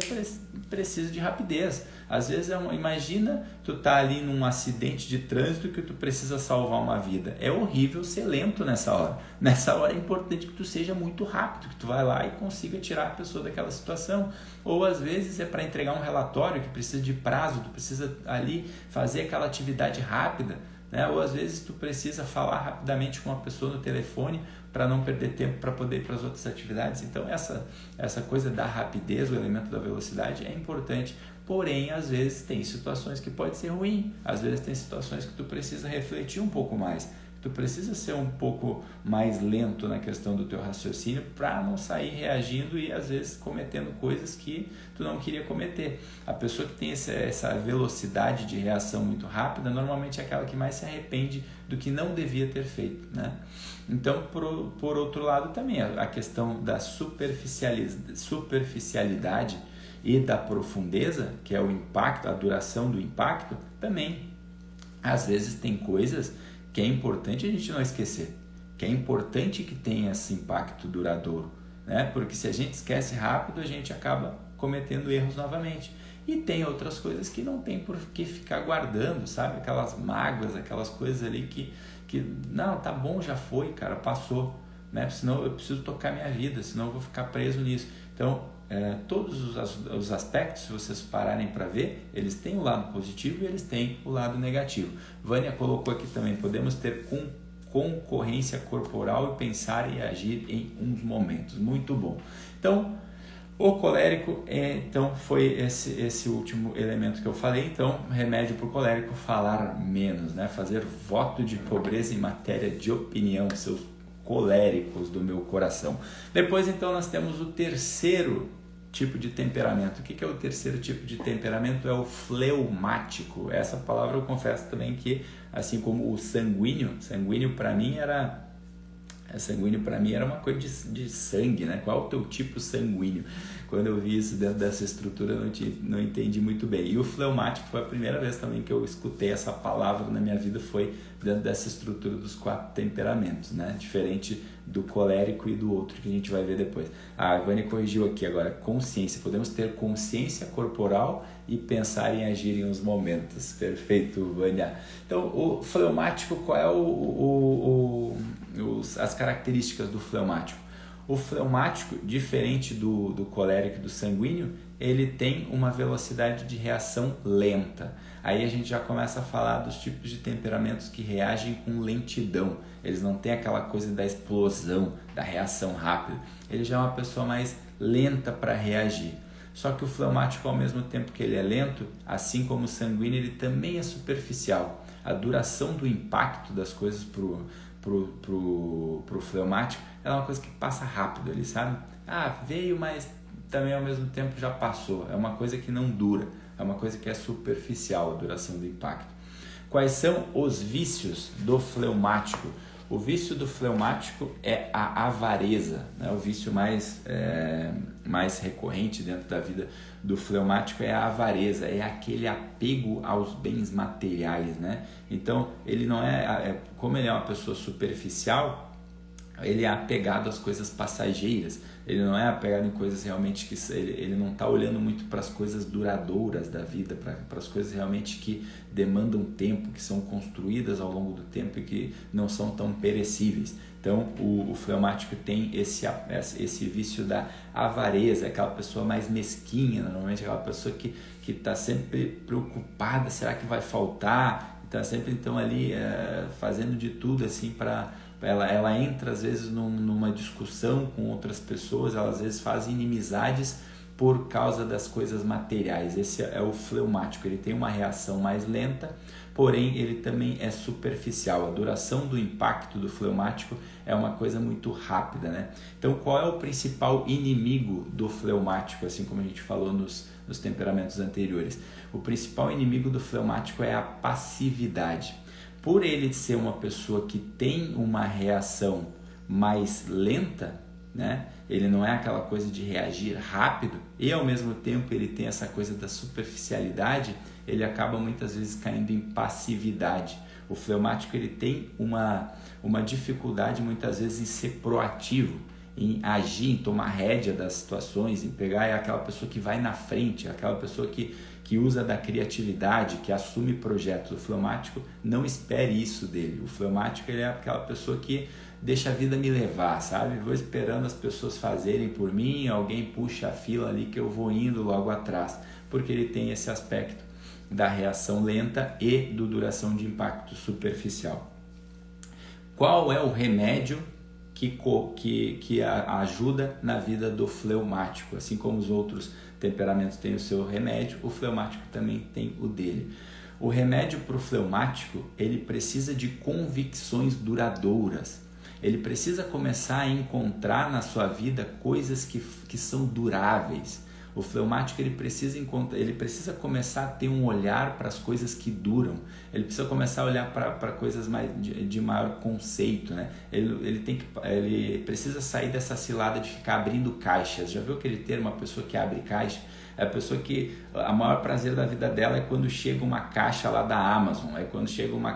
S1: precisa de rapidez. Às vezes, imagina tu tá ali num acidente de trânsito que tu precisa salvar uma vida. É horrível ser lento nessa hora. Nessa hora é importante que tu seja muito rápido, que tu vai lá e consiga tirar a pessoa daquela situação. Ou às vezes é para entregar um relatório que precisa de prazo, tu precisa ali fazer aquela atividade rápida, né? Ou às vezes tu precisa falar rapidamente com uma pessoa no telefone para não perder tempo para poder ir para as outras atividades. Então essa coisa da rapidez, o elemento da velocidade é importante, porém às vezes tem situações que pode ser ruim, às vezes tem situações que tu precisa refletir um pouco mais, tu precisa ser um pouco mais lento na questão do teu raciocínio para não sair reagindo e às vezes cometendo coisas que tu não queria cometer. A pessoa que tem essa velocidade de reação muito rápida normalmente é aquela que mais se arrepende do que não devia ter feito, né? Então, por outro lado também, a questão da superficialidade e da profundeza, que é o impacto, a duração do impacto, também às vezes tem coisas que é importante a gente não esquecer, que é importante que tenha esse impacto duradouro, né? Porque se a gente esquece rápido, a gente acaba cometendo erros novamente. E tem outras coisas que não tem por que ficar guardando, sabe? Aquelas mágoas, aquelas coisas ali que não, tá bom, já foi, cara, passou, né? Senão eu preciso tocar minha vida, senão eu vou ficar preso nisso. Então, todos os aspectos, se vocês pararem para ver, eles têm o lado positivo e eles têm o lado negativo. Vânia colocou aqui também, podemos ter concorrência corporal e pensar e agir em uns momentos. Muito bom. Então, o colérico, então foi esse último elemento que eu falei. Então, remédio para o colérico, falar menos, né? Fazer voto de pobreza em matéria de opinião, seus coléricos do meu coração. Depois, então, nós temos o terceiro tipo de temperamento. O que é o terceiro tipo de temperamento? É o fleumático. Essa palavra eu confesso também que, assim como o sanguíneo para mim era uma coisa de sangue, né? Qual é o teu tipo sanguíneo? Quando eu vi isso dentro dessa estrutura, eu não entendi muito bem. E o fleumático foi a primeira vez também que eu escutei essa palavra na minha vida, foi dentro dessa estrutura dos 4 temperamentos, né? Diferente do colérico e do outro que a gente vai ver depois. A Vânia corrigiu aqui agora, consciência. Podemos ter consciência corporal e pensar em agir em uns momentos. Perfeito, Vânia. Então, o fleumático, qual é as características do fleumático? O fleumático, diferente do colérico e do sanguíneo, ele tem uma velocidade de reação lenta. Aí a gente já começa a falar dos tipos de temperamentos que reagem com lentidão. Eles não têm aquela coisa da explosão, da reação rápida. Ele já é uma pessoa mais lenta para reagir. Só que o fleumático, ao mesmo tempo que ele é lento, assim como o sanguíneo, ele também é superficial. A duração do impacto das coisas pro fleumático é uma coisa que passa rápido ali, sabe? Veio, mas também ao mesmo tempo já passou. É uma coisa que não dura, é uma coisa que é superficial a duração do impacto. Quais são os vícios do fleumático? O vício do fleumático é a avareza, né? O vício mais recorrente dentro da vida do fleumático é a avareza, é aquele apego aos bens materiais, né? Então, ele não como ele é uma pessoa superficial, ele é apegado às coisas passageiras, ele não é apegado em coisas realmente que ele não está olhando muito para as coisas duradouras da vida, para as coisas realmente que demandam tempo, que são construídas ao longo do tempo e que não são tão perecíveis. Então o fleumático tem esse vício da avareza, aquela pessoa mais mesquinha, normalmente aquela pessoa que está sempre preocupada, será que vai faltar? Está sempre então ali fazendo de tudo assim para... Ela entra às vezes numa discussão com outras pessoas, ela às vezes faz inimizades por causa das coisas materiais. Esse é o fleumático, ele tem uma reação mais lenta, porém ele também é superficial. A duração do impacto do fleumático é uma coisa muito rápida, né? Então, qual é o principal inimigo do fleumático, assim como a gente falou nos temperamentos anteriores? O principal inimigo do fleumático é a passividade. Por ele ser uma pessoa que tem uma reação mais lenta, né? Ele não é aquela coisa de reagir rápido e ao mesmo tempo ele tem essa coisa da superficialidade, ele acaba muitas vezes caindo em passividade. O fleumático ele tem uma dificuldade muitas vezes em ser proativo, em agir, em tomar rédea das situações, em pegar, é aquela pessoa que vai na frente, aquela pessoa que usa da criatividade, que assume projetos. O fleumático, não espere isso dele. O fleumático ele é aquela pessoa que deixa a vida me levar, sabe? Vou esperando as pessoas fazerem por mim, alguém puxa a fila ali que eu vou indo logo atrás, porque ele tem esse aspecto da reação lenta e do duração de impacto superficial. Qual é o remédio que ajuda na vida do fleumático? Assim como os outros temperamentos têm o seu remédio, o fleumático também tem o dele. O remédio para o fleumático, ele precisa de convicções duradouras. Ele precisa começar a encontrar na sua vida coisas que são duráveis. O fleumático ele precisa começar a ter um olhar para as coisas que duram. Ele precisa começar a olhar para coisas mais de maior conceito, né? Ele precisa sair dessa cilada de ficar abrindo caixas. Já viu aquele termo, a pessoa que abre caixa? É a pessoa que o maior prazer da vida dela é quando chega uma caixa lá da Amazon, é quando chega uma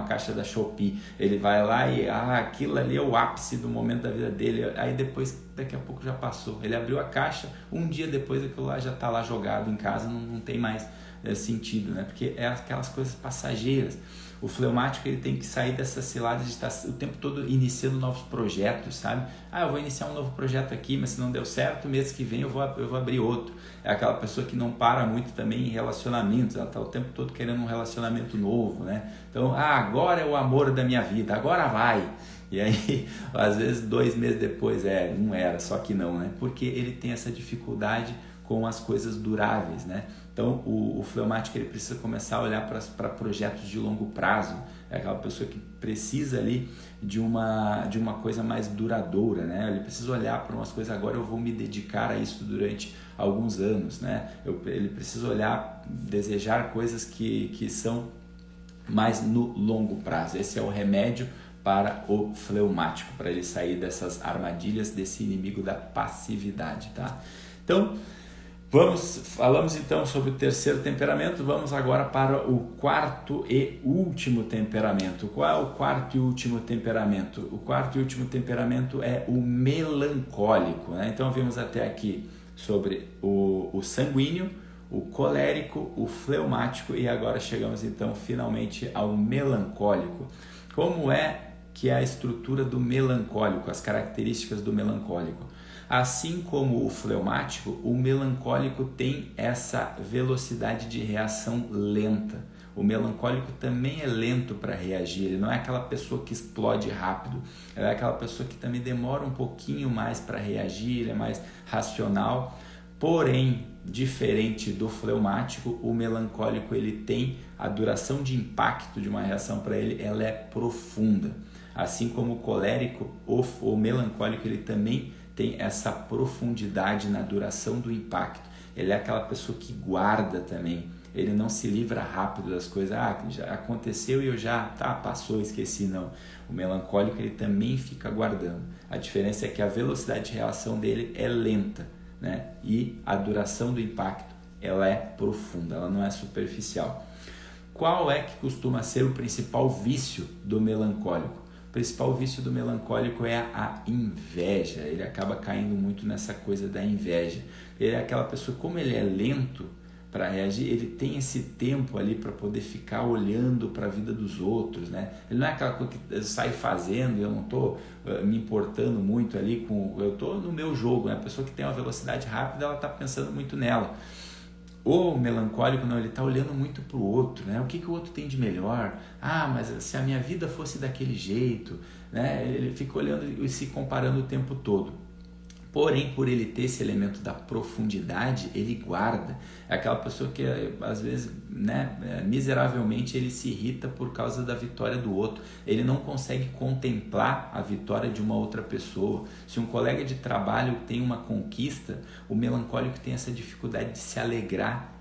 S1: caixa da Shopee. Ele vai lá e aquilo ali é o ápice do momento da vida dele. Aí daqui a pouco já passou. Ele abriu a caixa, um dia depois aquilo lá já está lá jogado em casa, não tem mais sentido, né? Porque é aquelas coisas passageiras. O fleumático ele tem que sair dessa cilada de estar o tempo todo iniciando novos projetos, sabe? Eu vou iniciar um novo projeto aqui, mas se não deu certo, mês que vem eu vou abrir outro. É aquela pessoa que não para muito também em relacionamentos, ela está o tempo todo querendo um relacionamento novo, né? Então, agora é o amor da minha vida, agora vai. E aí, às vezes 2 meses depois, não era, só que não, né? Porque ele tem essa dificuldade com as coisas duráveis, né? Então, o fleumático ele precisa começar a olhar para projetos de longo prazo. É aquela pessoa que precisa ali de uma coisa mais duradoura, né? Ele precisa olhar para umas coisas, agora eu vou me dedicar a isso durante alguns anos, né? Ele precisa olhar, desejar coisas que são mais no longo prazo. Esse é o remédio para o fleumático, para ele sair dessas armadilhas, desse inimigo da passividade, tá? Então, falamos então sobre o terceiro temperamento, vamos agora para o quarto e último temperamento. Qual é o quarto e último temperamento? O quarto e último temperamento é o melancólico, né? Então vimos até aqui sobre o sanguíneo, o colérico, o fleumático e agora chegamos então finalmente ao melancólico. Como é que é a estrutura do melancólico, as características do melancólico? Assim como o fleumático, o melancólico tem essa velocidade de reação lenta. O melancólico também é lento para reagir, ele não é aquela pessoa que explode rápido, ele é aquela pessoa que também demora um pouquinho mais para reagir, ele é mais racional. Porém, diferente do fleumático, o melancólico ele tem a duração de impacto de uma reação para ele, ela é profunda. Assim como o colérico, o melancólico ele também tem essa profundidade na duração do impacto. Ele é aquela pessoa que guarda também. Ele não se livra rápido das coisas. Já aconteceu e eu passou, esqueci, não. O melancólico ele também fica guardando. A diferença é que a velocidade de reação dele é lenta, né? E a duração do impacto ela é profunda, ela não é superficial. Qual é que costuma ser o principal vício do melancólico? O principal vício do melancólico é a inveja. Ele acaba caindo muito nessa coisa da inveja. Ele é aquela pessoa, como ele é lento para reagir, ele tem esse tempo ali para poder ficar olhando para a vida dos outros, né? Ele não é aquela coisa que sai fazendo, eu não estou me importando muito ali eu estou no meu jogo, né? A pessoa que tem uma velocidade rápida, ela está pensando muito nela. O melancólico não, ele está olhando muito para o outro, né? O que o outro tem de melhor? Mas se a minha vida fosse daquele jeito, né? Ele fica olhando e se comparando o tempo todo. Porém, por ele ter esse elemento da profundidade, ele guarda. É aquela pessoa que, às vezes, né, miseravelmente, ele se irrita por causa da vitória do outro. Ele não consegue contemplar a vitória de uma outra pessoa. Se um colega de trabalho tem uma conquista, o melancólico tem essa dificuldade de se alegrar.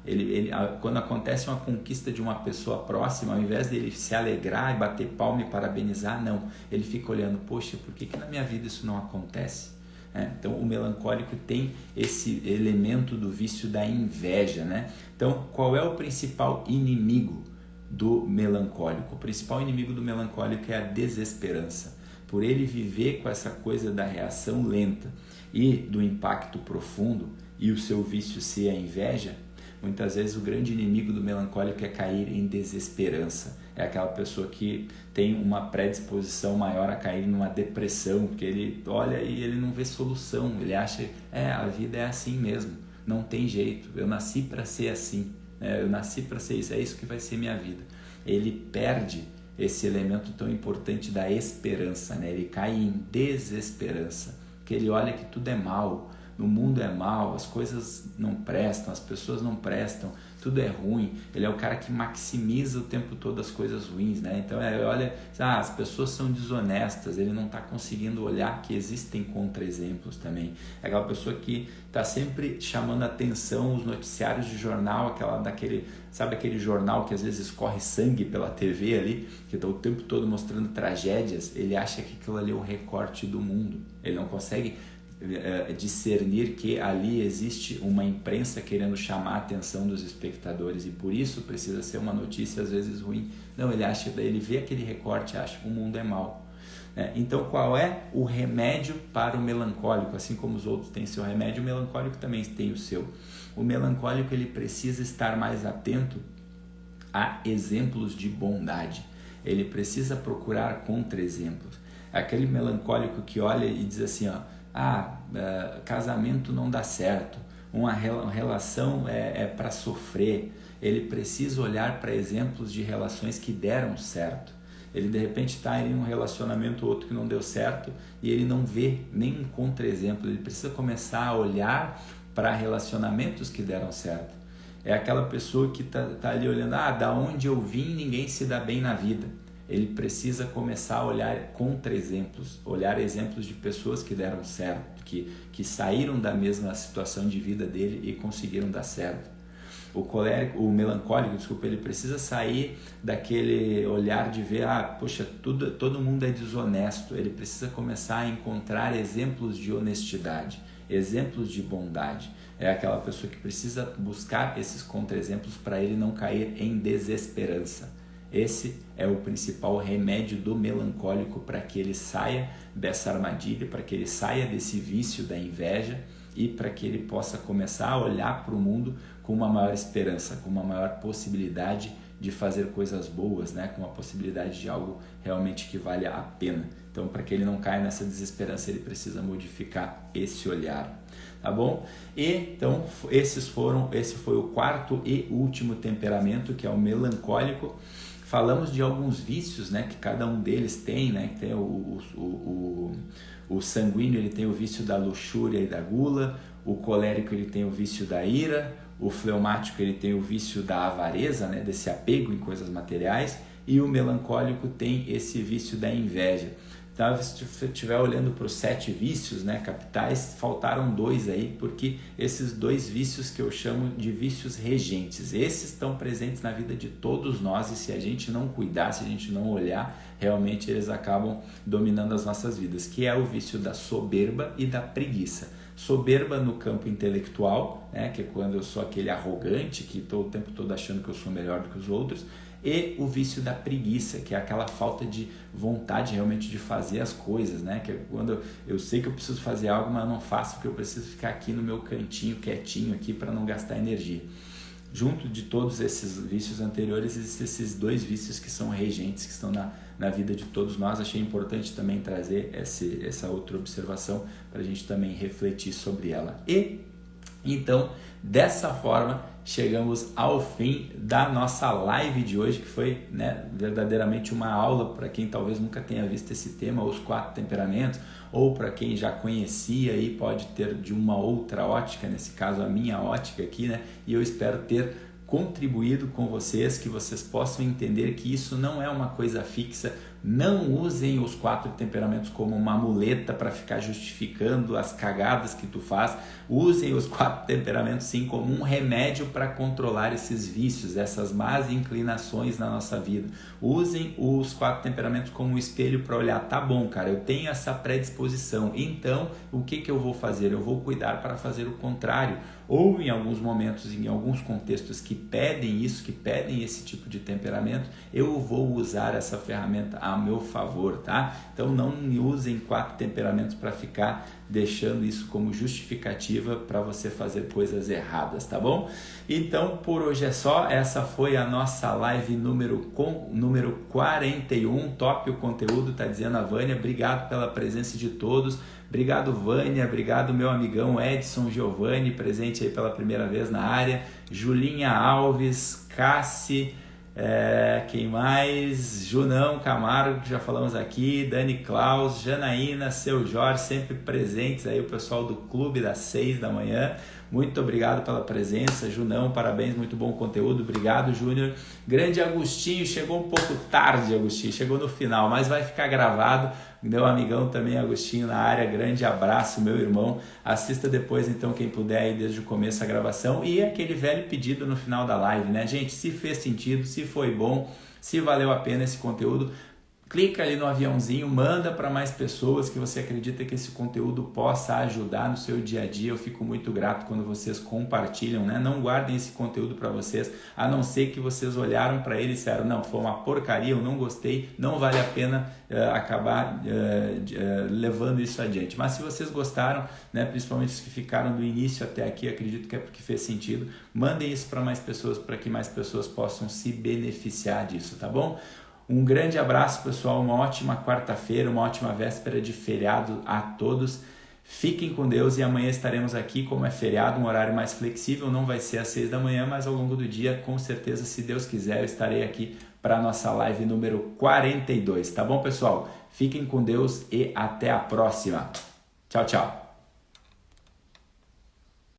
S1: Quando acontece uma conquista de uma pessoa próxima, ao invés dele se alegrar e bater palma e parabenizar, não. Ele fica olhando, poxa, por que na minha vida isso não acontece? né? Então o melancólico tem esse elemento do vício da inveja, né? Então qual é o principal inimigo do melancólico? O principal inimigo do melancólico é a desesperança. Por ele viver com essa coisa da reação lenta e do impacto profundo, e o seu vício ser a inveja, muitas vezes o grande inimigo do melancólico é cair em desesperança. É aquela pessoa que tem uma predisposição maior a cair numa depressão, porque ele olha e ele não vê solução, ele acha, a vida é assim mesmo, não tem jeito, eu nasci para ser assim, eu nasci para ser isso, é isso que vai ser minha vida. Ele perde esse elemento tão importante da esperança, né? Ele cai em desesperança, porque ele olha que tudo é mal, no mundo é mal, as coisas não prestam, as pessoas não prestam, tudo é ruim. Ele é o cara que maximiza o tempo todo as coisas ruins, né? Então ele olha, as pessoas são desonestas, ele não está conseguindo olhar que existem contra-exemplos também. É aquela pessoa que está sempre chamando a atenção, os noticiários de jornal, sabe aquele jornal que às vezes escorre sangue pela TV ali, que está o tempo todo mostrando tragédias, ele acha que aquilo ali é o recorte do mundo, ele não consegue discernir que ali existe uma imprensa querendo chamar a atenção dos espectadores e por isso precisa ser uma notícia às vezes ruim. Não, ele vê aquele recorte e acha que o mundo é mau. Então qual é o remédio para o melancólico? Assim como os outros têm seu remédio, o melancólico também tem o seu. O melancólico ele precisa estar mais atento a exemplos de bondade. Ele precisa procurar contra-exemplos. Aquele melancólico que olha e diz assim, casamento não dá certo, uma relação é para sofrer. Ele precisa olhar para exemplos de relações que deram certo. Ele de repente está em um relacionamento ou outro que não deu certo e ele não vê nem contra-exemplo. Ele precisa começar a olhar para relacionamentos que deram certo. É aquela pessoa que tá ali olhando, da onde eu vim ninguém se dá bem na vida. Ele precisa começar a olhar contra-exemplos, olhar exemplos de pessoas que deram certo, que saíram da mesma situação de vida dele e conseguiram dar certo. O melancólico, ele precisa sair daquele olhar de ver, todo mundo é desonesto. Ele precisa começar a encontrar exemplos de honestidade, exemplos de bondade. É aquela pessoa que precisa buscar esses contra-exemplos para ele não cair em desesperança. Esse é o principal remédio do melancólico para que ele saia dessa armadilha, para que ele saia desse vício da inveja e para que ele possa começar a olhar para o mundo com uma maior esperança, com uma maior possibilidade de fazer coisas boas, né? Com uma possibilidade de algo realmente que vale a pena. Então, para que ele não caia nessa desesperança, ele precisa modificar esse olhar, tá bom? Então, esse foi o quarto e último temperamento, que é o melancólico. Falamos de alguns vícios, né, que cada um deles tem, né, que tem o sanguíneo, ele tem o vício da luxúria e da gula, o colérico ele tem o vício da ira, o fleumático ele tem o vício da avareza, né, desse apego em coisas materiais, e o melancólico tem esse vício da inveja. Então, se você estiver olhando para os 7 vícios, né, capitais, faltaram 2 aí, porque esses 2 vícios que eu chamo de vícios regentes, esses estão presentes na vida de todos nós e se a gente não cuidar, se a gente não olhar, realmente eles acabam dominando as nossas vidas, que é o vício da soberba e da preguiça. Soberba no campo intelectual, né, que é quando eu sou aquele arrogante, que estou o tempo todo achando que eu sou melhor do que os outros, e o vício da preguiça, que é aquela falta de vontade realmente de fazer as coisas, né? Que é quando eu sei que eu preciso fazer algo, mas eu não faço porque eu preciso ficar aqui no meu cantinho, quietinho aqui para não gastar energia. Junto de todos esses vícios anteriores, existem esses 2 vícios que são regentes, que estão na vida de todos nós. Achei importante também trazer essa outra observação para a gente também refletir sobre ela. E então, dessa forma, chegamos ao fim da nossa live de hoje, que foi, né, verdadeiramente uma aula para quem talvez nunca tenha visto esse tema, os 4 temperamentos, ou para quem já conhecia e pode ter de uma outra ótica, nesse caso a minha ótica aqui, né? E eu espero ter contribuído com vocês, que vocês possam entender que isso não é uma coisa fixa Não usem os 4 temperamentos como uma muleta para ficar justificando as cagadas que tu faz. Usem os 4 temperamentos sim como um remédio para controlar esses vícios, essas más inclinações na nossa vida. Usem os 4 temperamentos como um espelho para olhar, tá bom, cara, eu tenho essa predisposição, então o que eu vou fazer? Eu vou cuidar para fazer o contrário. Ou em alguns momentos, em alguns contextos que pedem isso, que pedem esse tipo de temperamento, eu vou usar essa ferramenta a meu favor, tá? Então não usem 4 temperamentos para ficar deixando isso como justificativa para você fazer coisas erradas, tá bom? Então por hoje é só, essa foi a nossa live número 41, top o conteúdo, tá dizendo a Vânia. Obrigado pela presença de todos. Obrigado, Vânia, obrigado meu amigão Edson Giovanni, presente aí pela primeira vez na área, Julinha Alves, Cassi, quem mais? Junão Camargo, que já falamos aqui, Dani Klaus, Janaína, Seu Jorge, sempre presentes aí, o pessoal do Clube das 6 da manhã. Muito obrigado pela presença, Junão, parabéns, muito bom conteúdo, obrigado, Júnior. Grande Agostinho, chegou um pouco tarde, Agostinho, chegou no final, mas vai ficar gravado. Meu amigão também, Agostinho, na área, grande abraço, meu irmão. Assista depois, então, quem puder, aí desde o começo a gravação. E aquele velho pedido no final da live, né, gente? Se fez sentido, se foi bom, se valeu a pena esse conteúdo, clica ali no aviãozinho, manda para mais pessoas que você acredita que esse conteúdo possa ajudar no seu dia a dia. Eu fico muito grato quando vocês compartilham, né? Não guardem esse conteúdo para vocês, a não ser que vocês olharam para ele e disseram, não, foi uma porcaria, eu não gostei, não vale a pena acabar levando isso adiante. Mas se vocês gostaram, né, principalmente os que ficaram do início até aqui, acredito que é porque fez sentido, mandem isso para mais pessoas, para que mais pessoas possam se beneficiar disso, tá bom? Um grande abraço, pessoal, uma ótima quarta-feira, uma ótima véspera de feriado a todos. Fiquem com Deus e amanhã estaremos aqui, como é feriado, um horário mais flexível, não vai ser às 6 da manhã, mas ao longo do dia, com certeza, se Deus quiser, eu estarei aqui para a nossa live número 42, tá bom, pessoal? Fiquem com Deus e até a próxima. Tchau, tchau.